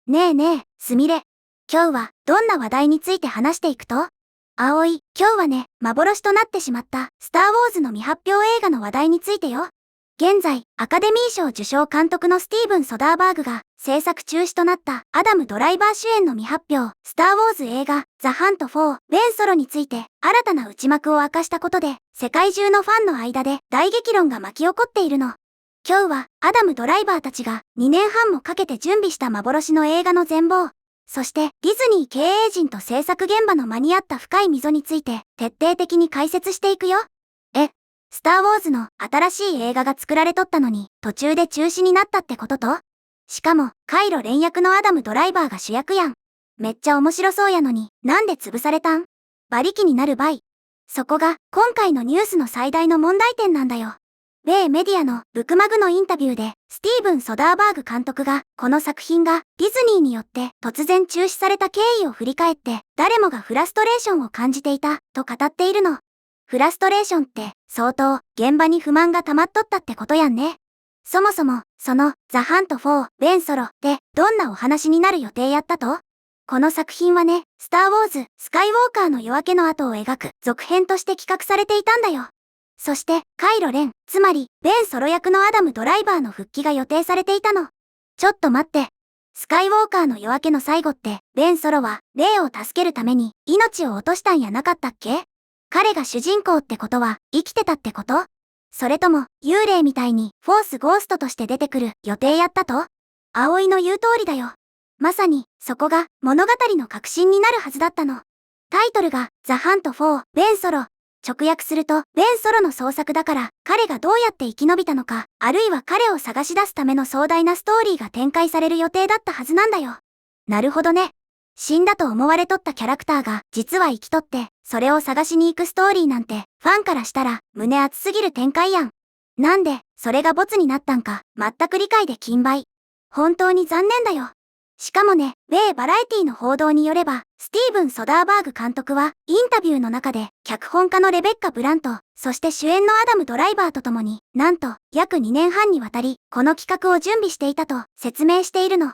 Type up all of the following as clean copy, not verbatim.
ねえねえ、すみれ。今日はどんな話題について話していくと？葵、今日はね、幻となってしまったスター・ウォーズの未発表映画の話題についてよ。現在、アカデミー賞受賞監督のスティーブン・ソダーバーグが制作中止となったアダム・ドライバー主演の未発表、スター・ウォーズ映画、ザ・ハント4、ベン・ソロについて新たな内幕を明かしたことで、世界中のファンの間で大激論が巻き起こっているの。今日はアダム・ドライバーたちが2年半もかけて準備した幻の映画の全貌、そしてディズニー経営陣と制作現場の間に合った深い溝について徹底的に解説していくよ。スター・ウォーズの新しい映画が作られとったのに途中で中止になったってことと、しかもカイロ連役のアダム・ドライバーが主役やん。めっちゃ面白そうやのになんで潰されたん？馬力になるばい。そこが今回のニュースの最大の問題点なんだよ。米メディアのブクマグのインタビューでスティーブン・ソダーバーグ監督がこの作品がディズニーによって突然中止された経緯を振り返って誰もがフラストレーションを感じていたと語っているの。フラストレーションって相当現場に不満が溜まっとったってことやんね。そもそもそのザ・ハント4、ベン・ソロでどんなお話になる予定やったと？この作品はね、スター・ウォーズ、スカイウォーカーの夜明けの後を描く続編として企画されていたんだよ。そして、カイロレン、つまり、ベンソロ役のアダム・ドライバーの復帰が予定されていたの。ちょっと待って。スカイウォーカーの夜明けの最後って、ベンソロは、レイを助けるために、命を落としたんやなかったっけ？彼が主人公ってことは、生きてたってこと？それとも、幽霊みたいに、フォースゴーストとして出てくる予定やったと？葵の言う通りだよ。まさに、そこが、物語の核心になるはずだったの。タイトルが、ザ・ハント4、ベンソロ。直訳すると、ベン・ソロの創作だから、彼がどうやって生き延びたのか、あるいは彼を探し出すための壮大なストーリーが展開される予定だったはずなんだよ。なるほどね。死んだと思われとったキャラクターが、実は生きとって、それを探しに行くストーリーなんて、ファンからしたら、胸熱すぎる展開やん。なんで、それがボツになったんか、全く理解できんばい。本当に残念だよ。しかもね、米バラエティの報道によれば、スティーブン・ソダーバーグ監督は、インタビューの中で、脚本家のレベッカ・ブラント、そして主演のアダム・ドライバーと共に、なんと、約2年半にわたり、この企画を準備していたと説明しているの。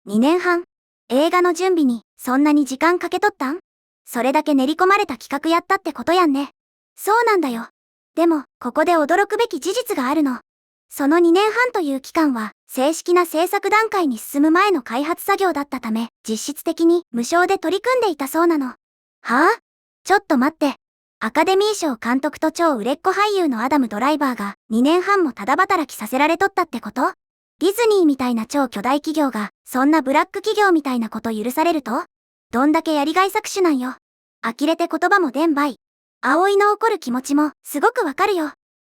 2年半？映画の準備に、そんなに時間かけとったん？それだけ練り込まれた企画やったってことやんね。そうなんだよ。でも、ここで驚くべき事実があるの。その2年半という期間は、正式な制作段階に進む前の開発作業だったため、実質的に無償で取り組んでいたそうなの。はぁ？ちょっと待って。アカデミー賞監督と超売れっ子俳優のアダム・ドライバーが2年半もただ働きさせられとったってこと？ディズニーみたいな超巨大企業が、そんなブラック企業みたいなこと許されると？どんだけやりがい搾取なんよ。呆れて言葉も出んばい。葵の怒る気持ちも、すごくわかるよ。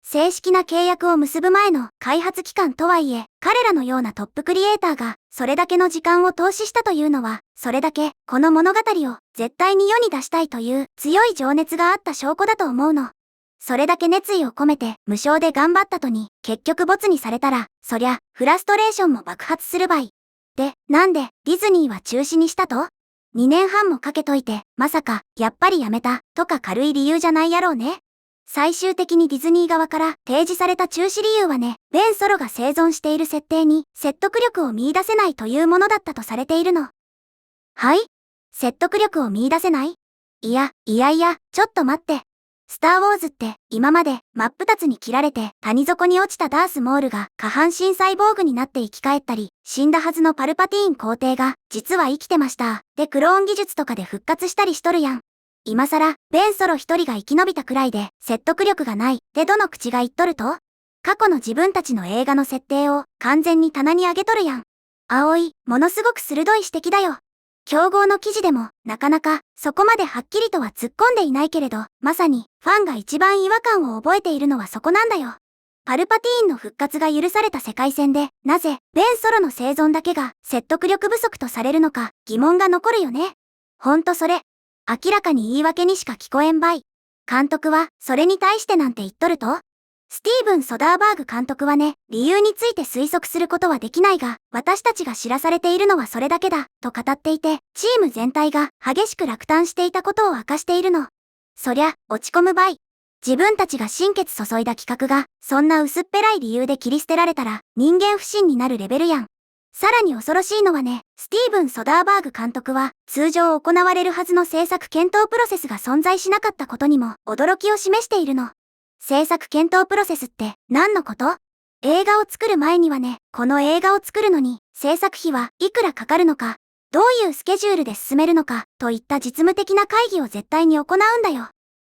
正式な契約を結ぶ前の開発期間とはいえ、彼らのようなトップクリエイターがそれだけの時間を投資したというのは、それだけこの物語を絶対に世に出したいという強い情熱があった証拠だと思うの。それだけ熱意を込めて無償で頑張ったとに結局ボツにされたら、そりゃフラストレーションも爆発するばい。で、なんでディズニーは中止にしたと？2年半もかけといて、まさかやっぱりやめたとか軽い理由じゃないやろうね。最終的にディズニー側から提示された中止理由はね、ベン・ソロが生存している設定に説得力を見出せないというものだったとされているの。はい？説得力を見出せない？いや、ちょっと待って。スター・ウォーズって今まで真っ二つに切られて谷底に落ちたダース・モールが下半身サイボーグになって生き返ったり、死んだはずのパルパティーン皇帝が実は生きてました。でクローン技術とかで復活したりしとるやん。今更、ベン・ソロ一人が生き延びたくらいで、説得力がない、でどの口が言っとると？過去の自分たちの映画の設定を完全に棚に上げとるやん。葵、ものすごく鋭い指摘だよ。競合の記事でも、なかなか、そこまではっきりとは突っ込んでいないけれど、まさに、ファンが一番違和感を覚えているのはそこなんだよ。パルパティーンの復活が許された世界線で、なぜ、ベン・ソロの生存だけが説得力不足とされるのか、疑問が残るよね。ほんとそれ。明らかに言い訳にしか聞こえんばい。監督は、それに対してなんて言っとると？スティーブン・ソダーバーグ監督はね、理由について推測することはできないが、私たちが知らされているのはそれだけだ、と語っていて、チーム全体が激しく落胆していたことを明かしているの。そりゃ、落ち込むばい。自分たちが心血注いだ企画が、そんな薄っぺらい理由で切り捨てられたら、人間不信になるレベルやん。さらに恐ろしいのはね、スティーブン・ソダーバーグ監督は、通常行われるはずの制作検討プロセスが存在しなかったことにも驚きを示しているの。制作検討プロセスって何のこと？映画を作る前にはね、この映画を作るのに制作費はいくらかかるのか、どういうスケジュールで進めるのかといった実務的な会議を絶対に行うんだよ。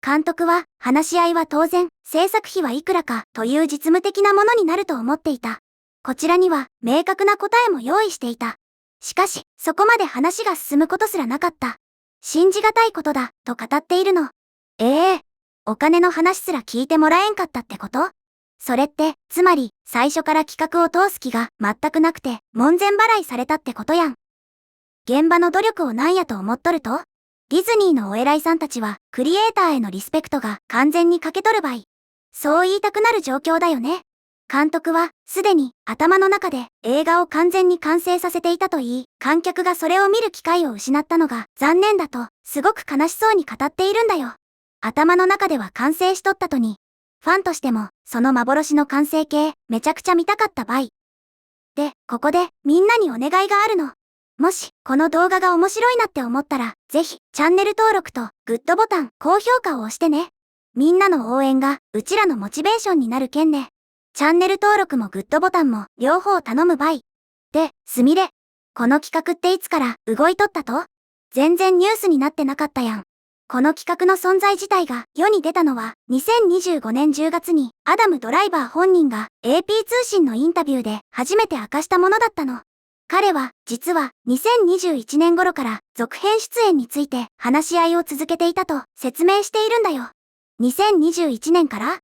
監督は話し合いは当然制作費はいくらかという実務的なものになると思っていた。こちらには明確な答えも用意していた。しかしそこまで話が進むことすらなかった。信じがたいことだと語っているの。お金の話すら聞いてもらえんかったってこと？それって、つまり、最初から企画を通す気が全くなくて、門前払いされたってことやん。現場の努力をなんやと思っとると？ディズニーのお偉いさんたちは、クリエイターへのリスペクトが完全に欠けとる場合。そう言いたくなる状況だよね。監督は、すでに頭の中で映画を完全に完成させていたと言い、観客がそれを見る機会を失ったのが残念だと、すごく悲しそうに語っているんだよ。頭の中では完成しとったとに、ファンとしても、その幻の完成形、めちゃくちゃ見たかった場合。で、ここで、みんなにお願いがあるの。もし、この動画が面白いなって思ったら、ぜひ、チャンネル登録と、グッドボタン、高評価を押してね。みんなの応援が、うちらのモチベーションになるけんね。チャンネル登録もグッドボタンも、両方頼むばい。で、すみれ。この企画っていつから動いとったと？全然ニュースになってなかったやん。この企画の存在自体が世に出たのは2025年10月にアダム・ドライバー本人が AP 通信のインタビューで初めて明かしたものだったの。彼は実は2021年頃から続編出演について話し合いを続けていたと説明しているんだよ。2021年から？っ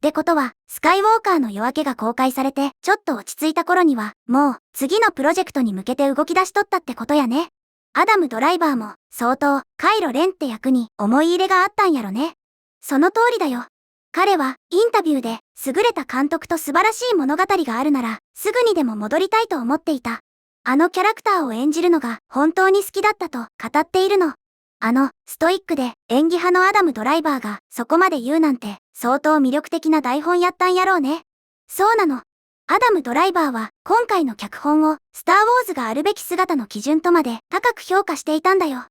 てことはスカイウォーカーの夜明けが公開されてちょっと落ち着いた頃にはもう次のプロジェクトに向けて動き出しとったってことやね。アダム・ドライバーも相当カイロ・レンって役に思い入れがあったんやろね。その通りだよ。彼はインタビューで優れた監督と素晴らしい物語があるならすぐにでも戻りたいと思っていた。あのキャラクターを演じるのが本当に好きだったと語っているの。ストイックで演技派のアダム・ドライバーがそこまで言うなんて相当魅力的な台本やったんやろうね。そうなの。アダム・ドライバーは今回の脚本をスター・ウォーズがあるべき姿の基準とまで高く評価していたんだよ。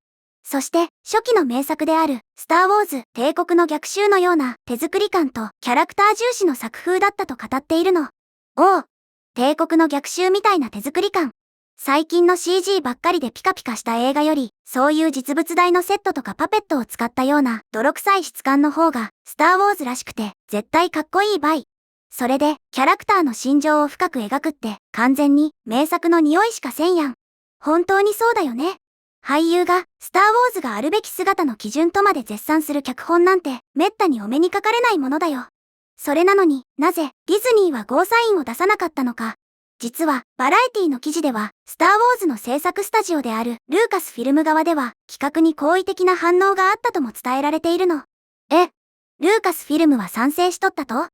そして初期の名作であるスター・ウォーズ帝国の逆襲のような手作り感とキャラクター重視の作風だったと語っているの。おう、帝国の逆襲みたいな手作り感。最近の CG ばっかりでピカピカした映画より、そういう実物大のセットとかパペットを使ったような泥臭い質感の方がスター・ウォーズらしくて絶対かっこいいばい。それで、キャラクターの心情を深く描くって、完全に名作の匂いしかせんやん。本当にそうだよね。俳優が、スター・ウォーズがあるべき姿の基準とまで絶賛する脚本なんて、めったにお目にかかれないものだよ。それなのになぜ、ディズニーはゴーサインを出さなかったのか。実は、バラエティの記事では、スター・ウォーズの制作スタジオである、ルーカスフィルム側では、企画に好意的な反応があったとも伝えられているの。ルーカスフィルムは賛成しとったと？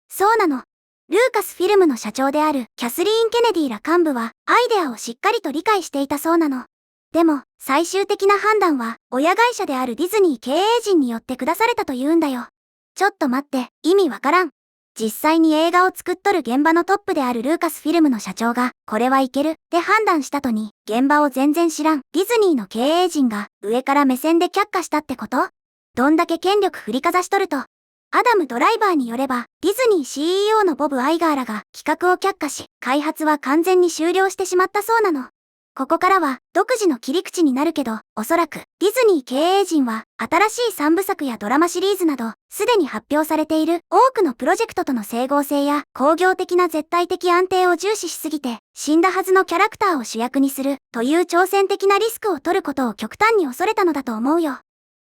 そうなの。ルーカスフィルムの社長であるキャスリーン・ケネディら幹部はアイデアをしっかりと理解していたそうなの。でも、最終的な判断は親会社であるディズニー経営陣によって下されたと言うんだよ。ちょっと待って、意味わからん。実際に映画を作っとる現場のトップであるルーカスフィルムの社長が、これはいけるって判断したとに、現場を全然知らんディズニーの経営陣が上から目線で却下したってこと？どんだけ権力振りかざしとると。アダム・ドライバーによれば、ディズニー CEO のボブ・アイガーらが企画を却下し、開発は完全に終了してしまったそうなの。ここからは独自の切り口になるけど、おそらくディズニー経営陣は新しい3部作やドラマシリーズなど、すでに発表されている多くのプロジェクトとの整合性や工業的な絶対的安定を重視しすぎて、死んだはずのキャラクターを主役にするという挑戦的なリスクを取ることを極端に恐れたのだと思うよ。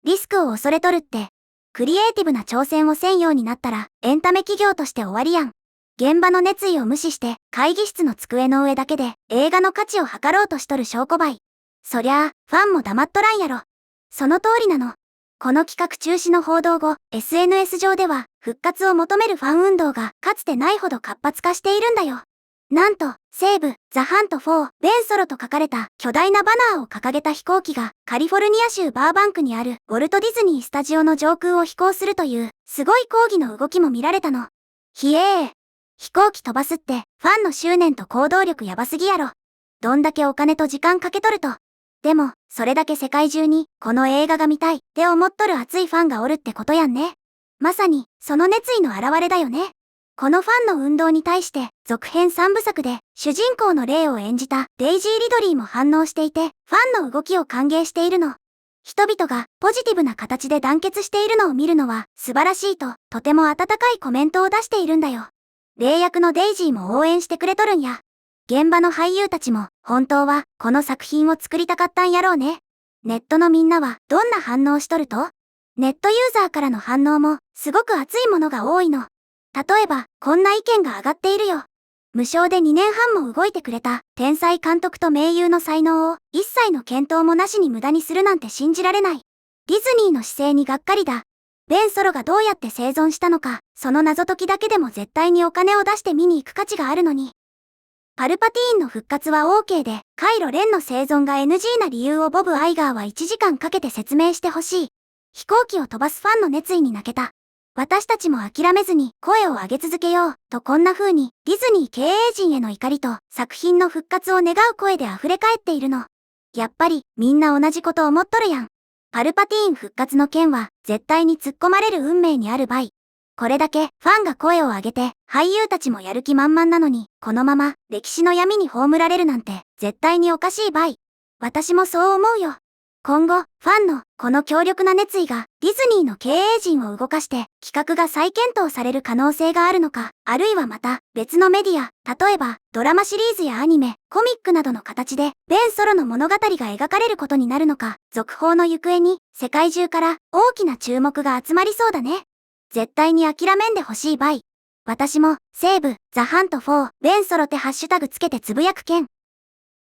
リスクを恐れとるって、クリエイティブな挑戦をせんようになったら、エンタメ企業として終わりやん。現場の熱意を無視して、会議室の机の上だけで、映画の価値を測ろうとしとる証拠ばい。そりゃあ、ファンも黙っとらんやろ。その通りなの。この企画中止の報道後、SNS 上では、復活を求めるファン運動が、かつてないほど活発化しているんだよ。なんと、西部、ザ・ハント4、ベンソロと書かれた巨大なバナーを掲げた飛行機がカリフォルニア州バーバンクにあるウォルト・ディズニースタジオの上空を飛行するというすごい抗議の動きも見られたの。ひえー。飛行機飛ばすってファンの執念と行動力やばすぎやろ。どんだけお金と時間かけとると。でも、それだけ世界中に、この映画が見たいって思っとる熱いファンがおるってことやんね。まさに、その熱意の表れだよね。このファンの運動に対して、続編3部作で、主人公のレイを演じたデイジー・リドリーも反応していて、ファンの動きを歓迎しているの。人々がポジティブな形で団結しているのを見るのは素晴らしいと、とても温かいコメントを出しているんだよ。レイ役のデイジーも応援してくれとるんや。現場の俳優たちも、本当は、この作品を作りたかったんやろうね。ネットのみんなは、どんな反応しとると？ネットユーザーからの反応も、すごく熱いものが多いの。例えば、こんな意見が上がっているよ。無償で2年半も動いてくれた、天才監督と名優の才能を、一切の検討もなしに無駄にするなんて信じられない。ディズニーの姿勢にがっかりだ。ベン・ソロがどうやって生存したのか、その謎解きだけでも絶対にお金を出して見に行く価値があるのに。パルパティーンの復活は OK で、カイロ・レンの生存が NG な理由をボブ・アイガーは1時間かけて説明してほしい。飛行機を飛ばすファンの熱意に泣けた。私たちも諦めずに声を上げ続けよう、とこんな風にディズニー経営陣への怒りと作品の復活を願う声で溢れ返っているの。やっぱりみんな同じこと思っとるやん。パルパティーン復活の件は絶対に突っ込まれる運命にあるばい。これだけファンが声を上げて俳優たちもやる気満々なのに、このまま歴史の闇に葬られるなんて絶対におかしいばい。私もそう思うよ。今後、ファンのこの強力な熱意がディズニーの経営陣を動かして企画が再検討される可能性があるのか、あるいはまた別のメディア、例えばドラマシリーズやアニメ、コミックなどの形でベン・ソロの物語が描かれることになるのか、続報の行方に世界中から大きな注目が集まりそうだね。絶対に諦めんでほしいばい。私も、セーブ、ザ・ハント・フォー、ベン・ソロってハッシュタグつけてつぶやくけん。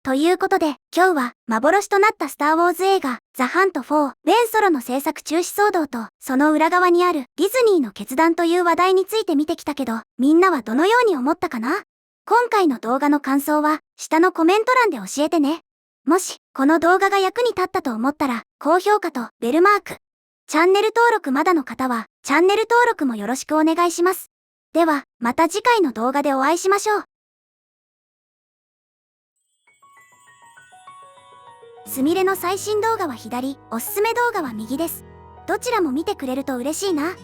ということで、今日は幻となったスター・ウォーズ映画、ザ・ハント・フォー、ベン・ソロの制作中止騒動と、その裏側にあるディズニーの決断という話題について見てきたけど、みんなはどのように思ったかな？今回の動画の感想は、下のコメント欄で教えてね。もし、この動画が役に立ったと思ったら、高評価とベルマーク。チャンネル登録まだの方は、チャンネル登録もよろしくお願いします。では、また次回の動画でお会いしましょう。すみれの最新動画は左、おすすめ動画は右です。どちらも見てくれると嬉しいな。